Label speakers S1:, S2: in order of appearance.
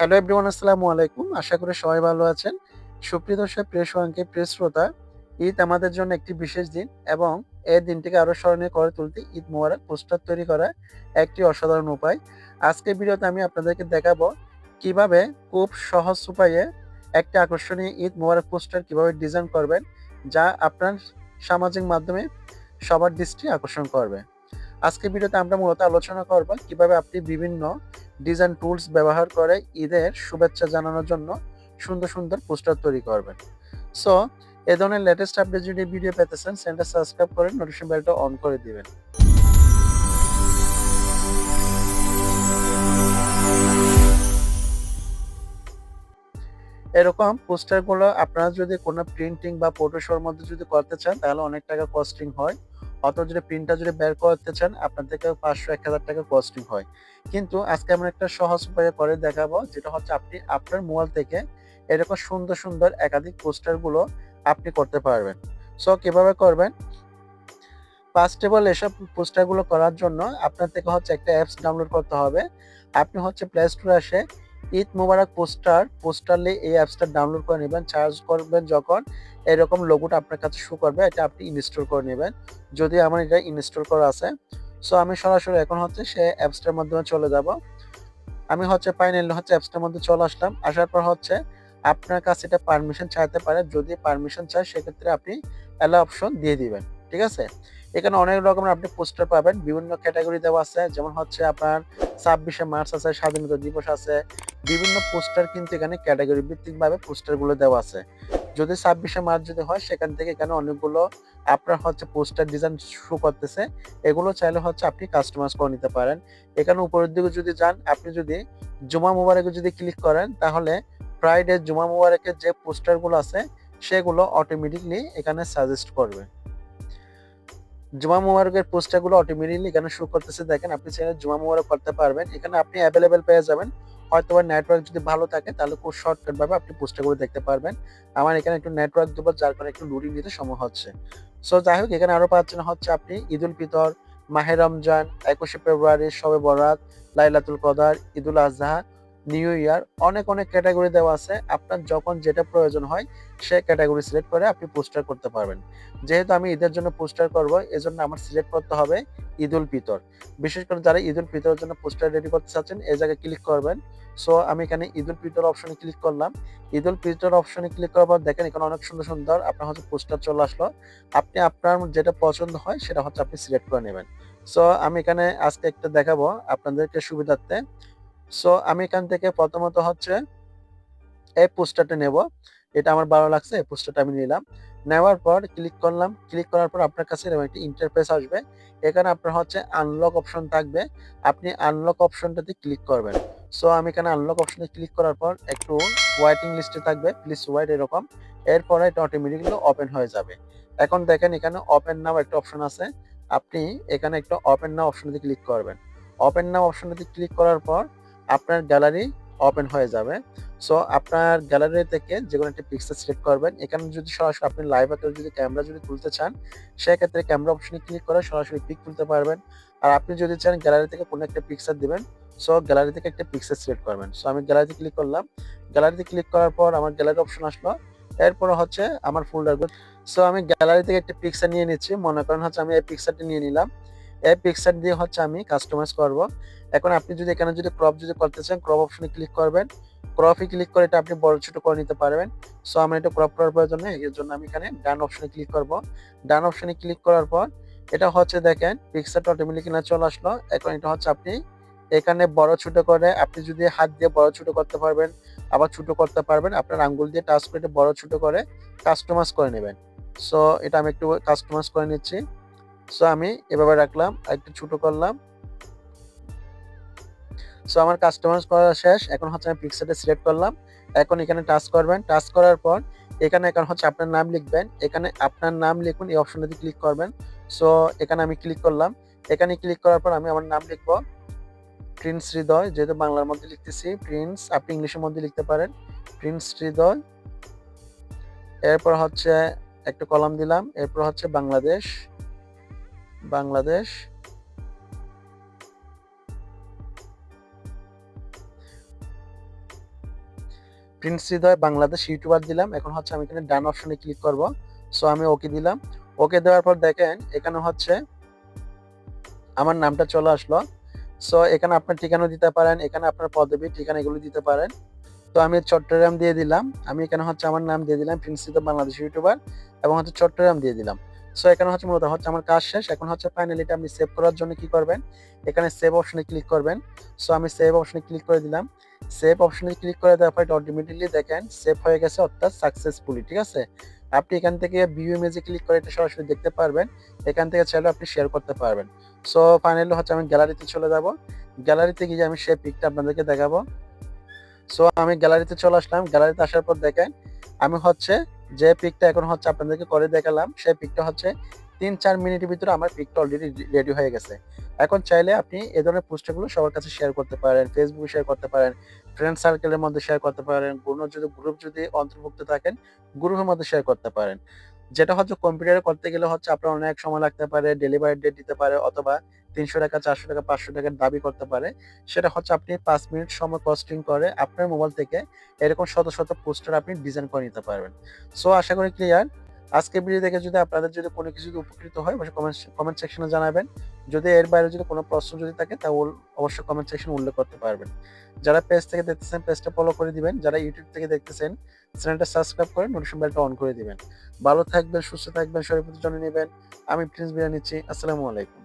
S1: Hello everyone, আসসালামু আলাইকুম। আশা করি সবাই ভালো আছেন। সুপ্রিয় দর্শক, প্রিয় শুভাকাঙ্ক্ষী, প্রিয় শ্রোতা, ঈদ আমাদের জন্য একটি বিশেষ দিন এবং এই দিনটিকে আরো স্মরণীয় করে তুলতে ঈদ মোবারক পোস্টার তৈরি করা একটি অসাধারণ উপায়। আজকের ভিডিওতে আমি আপনাদেরকে দেখাবো কিভাবে খুব সহজ উপায়ে একটি আকর্ষণীয় ঈদ মোবারক পোস্টার কিভাবে ডিজাইন করবেন, যা আপনার সামাজিক মাধ্যমে সবার দৃষ্টি আকর্ষণ করবে। আজকের ভিডিওতে আমরা মূলত আলোচনা করব কিভাবে আপনি বিভিন্ন ডিজাইন টুলস ব্যবহার করে ঈদের শুভেচ্ছা জানানোর জন্য সুন্দর সুন্দর পোস্টার তৈরি করবেন। সো এ ধরনের লেটেস্ট আপডেট যদি ভিডিও পেতে চান, চ্যানেলটা সাবস্ক্রাইব করে নোটিফিকেশন বেলটা অন করে দিবেন। এরকম পোস্টারগুলো আপনারা যদি কোনো প্রিন্টিং বা ফটোশোর মধ্যে যদি করতে চান তাহলে অনেক টাকা কস্টিং হয়। অথবা যদি প্রিন্টটা যদি বের করতে চান আপনার থেকে ৫০০-১,০০০ টাকা কস্টিং হয়। কিন্তু আজকে আমরা একটা সহজ উপায়ে করে দেখাবো, যেটা হচ্ছে আপনি আপনার মোবাইল থেকে এরকম সুন্দর সুন্দর একাধিক পোস্টারগুলো আপনি করতে পারবেন। সো কিভাবে করবেন? ফার্স্ট অফ অল এসব পোস্টারগুলো করার জন্য আপনার থেকে হচ্ছে একটা অ্যাপস ডাউনলোড করতে হবে। আপনি হচ্ছে প্লে স্টোরে এসে ঈদ মোবারক পোস্টারলি এই অ্যাপসটা ডাউনলোড করে নেবেন। চার্জ করবেন যখন এরকম লোগোটা আপনার কাছে শো করবে, এটা আপনি ইনস্টল করে নেবেন। যদিও আমার এটা ইনস্টল করা আছে। সো আমি সরাসরি এখন হচ্ছে সে অ্যাপসটার মাধ্যমে চলে যাব। আমি হচ্ছে ফাইনালি হচ্ছে অ্যাপসটার মধ্যে চলে আসলাম। আসার পর হচ্ছে আপনার কাছে এটা পারমিশন চাইতে পারে। যদি পারমিশন চায় সেক্ষেত্রে আপনি অ্যালাও অপশন দিয়ে দিবেন। ঠিক আছে? এখানে অনেক রকমের আপনি পোস্টার পাবেন। বিভিন্ন ক্যাটেগরি দেওয়া আছে। যেমন হচ্ছে আপনার ২৬শে মার্চ আছে, স্বাধীনতা দিবস আছে। বিভিন্ন পোস্টার কিন্তু এখানে ক্যাটেগরি ভিত্তিকভাবে পোস্টারগুলো দেওয়া আছে। যদি ২৬শে মার্চ যদি হয় সেখান থেকে এখানে অনেকগুলো আপনার হচ্ছে পোস্টার ডিজাইন শো করতেছে। এগুলো চাইলে হচ্ছে আপনি কাস্টমাইজ করে নিতে পারেন। এখানে উপরের দিকে যদি যান, আপনি যদি জুমা মুবারকে যদি ক্লিক করেন তাহলে ফ্রাইডে জুমা মুবারকের যে পোস্টারগুলো আছে সেগুলো অটোমেটিকলি এখানে সাজেস্ট করবে। জুমা মুবারকের পোস্টারগুলো অটোমেটিকলি এখানে শো করতেছে। দেখেন, আপনি চাইলে জুমা মুবারক করতে পারবেন। এখানে আপনি অ্যাভেলেবেল পেয়ে যাবেন। হয়তোবা নেটওয়ার্ক যদি ভালো থাকে তাহলে খুব শর্টকাট ভাবে আপনি পোস্টারগুলো দেখতে পারবেন। আমার এখানে একটু নেটওয়ার্ক দুর্বল, যার কারণে একটু লোডিং নিতে সময় হচ্ছে। সো যাই হোক, এখানে আরো পাচ্ছেন হচ্ছে আপনি ঈদুল ফিতর, মাহে রমজান, ২১শে ফেব্রুয়ারি, শবে বরাত, লাইলাতুল কদর, ঈদুল আজহা, নিউ ইয়ার, অনেক অনেক ক্যাটাগরি দেওয়া আছে। আপনার যখন যেটা প্রয়োজন হয় সে ক্যাটাগরি সিলেক্ট করে আপনি পোস্টার করতে পারবেন। যেহেতু আমি ঈদের জন্য পোস্টার করব, এজন্য আমার সিলেক্ট করতে হবে ঈদুল ফিতর। বিশেষ করে যারা ঈদুল ফিতরের জন্য পোস্টার রেডি করতে চাচ্ছেন এই জায়গায় ক্লিক করবেন। সো আমি এখানে ঈদুল ফিতর অপশনে ক্লিক করলাম। ঈদুল ফিতর অপশনে ক্লিক করার পর দেখেন এখানে অনেক সুন্দর সুন্দর আপনার হচ্ছে পোস্টার চলে আসলো। আপনি আপনার যেটা পছন্দ হয় সেটা হচ্ছে আপনি সিলেক্ট করে নেবেন। সো আমি এখানে আজকে একটা দেখাবো আপনাদেরকে সুবিধার্থে। সো আমি এখান থেকে প্রথমত হচ্ছে এই পোস্টারটা নেব। এটা আমার ভালো লাগছে, এই পোস্টারটা আমি নিলাম। নেওয়ার পর ক্লিক করলাম। ক্লিক করার পর আপনার কাছে এরকম একটা ইন্টারফেস আসবে। এখানে আপনার হচ্ছে আনলক অপশন থাকবে। আপনি আনলক অপশনটাতে ক্লিক করবেন। সো আমি এখানে আনলক অপশনে ক্লিক করার পর একটু ওয়েটিং লিস্টে থাকবে, প্লিজ ওয়েট এরকম। এরপরে এটা অটোমেটিক্যালি ওপেন হয়ে যাবে। এখন দেখেন এখানে ওপেন নাও একটা অপশন আছে। আপনি এখানে একটা ওপেন নাও অপশনটাতে ক্লিক করবেন। ওপেন নাও অপশনটাতে ক্লিক করার পর আপনার গ্যালারি ওপেন হয়ে যাবে। সো আপনার গ্যালারি থেকে যেকোনো একটা পিকচার সিলেক্ট করবেন। এখানে যদি সরাসরি আপনি লাইভ আকারে যদি ক্যামেরা যদি তুলতে চান, সেক্ষেত্রে ক্যামেরা অপশনে ক্লিক করে সরাসরি পিক তুলতে পারবেন। আর আপনি যদি চান গ্যালারি থেকে কোনো একটা পিকচার দিবেন, সো গ্যালারি থেকে একটা পিকচার সিলেক্ট করবেন। সো আমি গ্যালারিতে ক্লিক করলাম। গ্যালারিতে ক্লিক করার পর আমার গ্যালারি অপশন আসলো। এরপরে হচ্ছে আমার ফোল্ডারগুলো। সো আমি গ্যালারি থেকে একটা পিকচার নিয়ে নিচ্ছি। মনে করেন হচ্ছে আমি এই পিকচারটা নিয়ে নিলাম। এই পিকচার দিয়ে হচ্ছে আমি কাস্টমাইজ করব। এখন আপনি যদি এখানে যদি ক্রপ যদি করতে চান, ক্রপ অপশনে ক্লিক করবেন। ক্রপে ক্লিক করে এটা আপনি বড় ছোট করে নিতে পারবেন। সো আমার এটা ক্রপ করার প্রয়োজন নেই। এর জন্য আমি এখানে ডান অপশনে ক্লিক করব। ডান অপশনে ক্লিক করার পর এটা হচ্ছে দেখেন পিকচারটা অটোমেটিক কিনা চলে আসলো। এখন এটা হচ্ছে আপনি এখানে বড় ছোট করে আপনি যদি হাত দিয়ে বড় ছোট করতে পারবেন, আবার ছোট করতে পারবেন। আপনার আঙ্গুল দিয়ে টাচ করে বড় ছোট করে কাস্টমাইজ করে নেবেন। সো এটা আমি একটু কাস্টমাইজ করে নিচ্ছি। সো আমি এভাবে রাখলাম, একটু ছোট করলাম। সো আমার কাস্টমাইজ করা শেষ। এখন হচ্ছে আমি পিক্সেলটা সিলেক্ট করলাম। এখন এখানে টাচ করবেন। টাচ করার পর এখানে এখন হচ্ছে আপনার নাম লিখবেন। এখানে আপনার নাম লিখুন, এই অপশনটাতে ক্লিক করবেন। সো এখানে আমি ক্লিক করলাম। এখানে ক্লিক করার পর আমি আমার নাম লিখব প্রিন্স হৃদয়, যেহেতু বাংলার মধ্যে লিখতেছি প্রিন্স, আপনি ইংলিশের মধ্যে লিখতে পারেন প্রিন্স হৃদয়। এরপর হচ্ছে একটা কলাম দিলাম। এরপর হচ্ছে বাংলাদেশ, বাংলাদেশ। প্রিন্স হৃদয় বাংলাদেশ ইউটিউবার দিলাম। এখন হচ্ছে আমি এখানে ডান অপশনে ক্লিক করব। সো আমি ওকে দিলাম। ওকে দেওয়ার পর দেখেন এখানে হচ্ছে আমার নামটা চলে আসলো। সো এখানে আপনার ঠিকানা দিতে পারেন, এখানে আপনার পদবি, ঠিকানা এগুলো দিতে পারেন। তো আমি চট্টগ্রাম দিয়ে দিলাম। আমি এখানে হচ্ছে আমার নাম দিয়ে দিলাম প্রিন্স হৃদয় বাংলাদেশ ইউটিউবার এবং হচ্ছে চট্টগ্রাম দিয়ে দিলাম। সো এখানে হচ্ছে মূলত হচ্ছে আমার কাজ শেষ। এখন হচ্ছে ফাইনালি এটা আপনি সেভ করার জন্য কি করবেন? এখানে সেভ অপশনে ক্লিক করবেন। সো আমি সেভ অপশনে ক্লিক করে দিলাম। সেভ অপশনে ক্লিক করে দেওয়ার পর অটোমেটিক্যালি দেখেন সেভ হয়ে গেছে অর্থাৎ সাকসেসফুলি, ঠিক আছে? আপনি এখান থেকে ভিউ ইমেজে ক্লিক করে এটা সরাসরি দেখতে পারবেন। এখান থেকে চাইলে আপনি শেয়ার করতে পারবেন। সো ফাইনালি হচ্ছে আমি গ্যালারিতে চলে যাব। গ্যালারিতে গিয়ে আমি সেই পিকটা আপনাদেরকে দেখাবো। সো আমি গ্যালারিতে চলে আসলাম। গ্যালারিতে আসার পর দেখেন আমি হচ্ছে যে পিকটা এখন হচ্ছে আপনাদেরকে করে দেখালাম, সেই পিকটা হচ্ছে ৩-৪ মিনিটের ভিতরে আমার পিকটা অলরেডি রেডি হয়ে গেছে। এখন চাইলে আপনি এ ধরনের পোস্টারগুলো সবার কাছে শেয়ার করতে পারেন, ফেসবুকে শেয়ার করতে পারেন, ফ্রেন্ড সার্কেলের মধ্যে শেয়ার করতে পারেন, কোনো যদি গ্রুপ যদি অন্তর্ভুক্ত থাকেন, গ্রুপের মধ্যে শেয়ার করতে পারেন। যেটা হচ্ছে কম্পিউটারে করতে গেলে হচ্ছে আপনার অনেক সময় লাগতে পারে, ডেলিভারি ডেট দিতে পারে অথবা ৳৩০০, ৳৪০০, ৳৫০০ দাবি করতে পারে। সেটা হচ্ছে আপনি ৫ মিনিট সময় কস্টিং করে আপনার মোবাইল থেকে এরকম শত, শত পোস্টার আপনি ডিজাইন করে নিতে পারবেন। সো আশা করি ক্লিয়ার। আজকের ভিডিও দেখে যদি আপনাদের যদি কোনো কিছু যদি উপকৃত হয় অবশ্যই কমেন্ট সেকশনে জানাবেন। যদি এর বাইরে যদি কোনো প্রশ্ন যদি থাকে তা অবশ্যই কমেন্ট সেকশনে উল্লেখ করতে পারবেন। যারা পেজ থেকে দেখতেছেন পেজটা ফলো করে দিবেন। যারা ইউটিউব থেকে দেখতেছেন চ্যানেলটা সাবস্ক্রাইব করে নোটিফিকেশন বেলটা অন করে দিবেন। ভালো থাকবেন, সুস্থ থাকবেন, শরীরের প্রতি যত্ন নিবেন। আমি প্রিন্স বিদায় নিচ্ছি। আসসালামু আলাইকুম।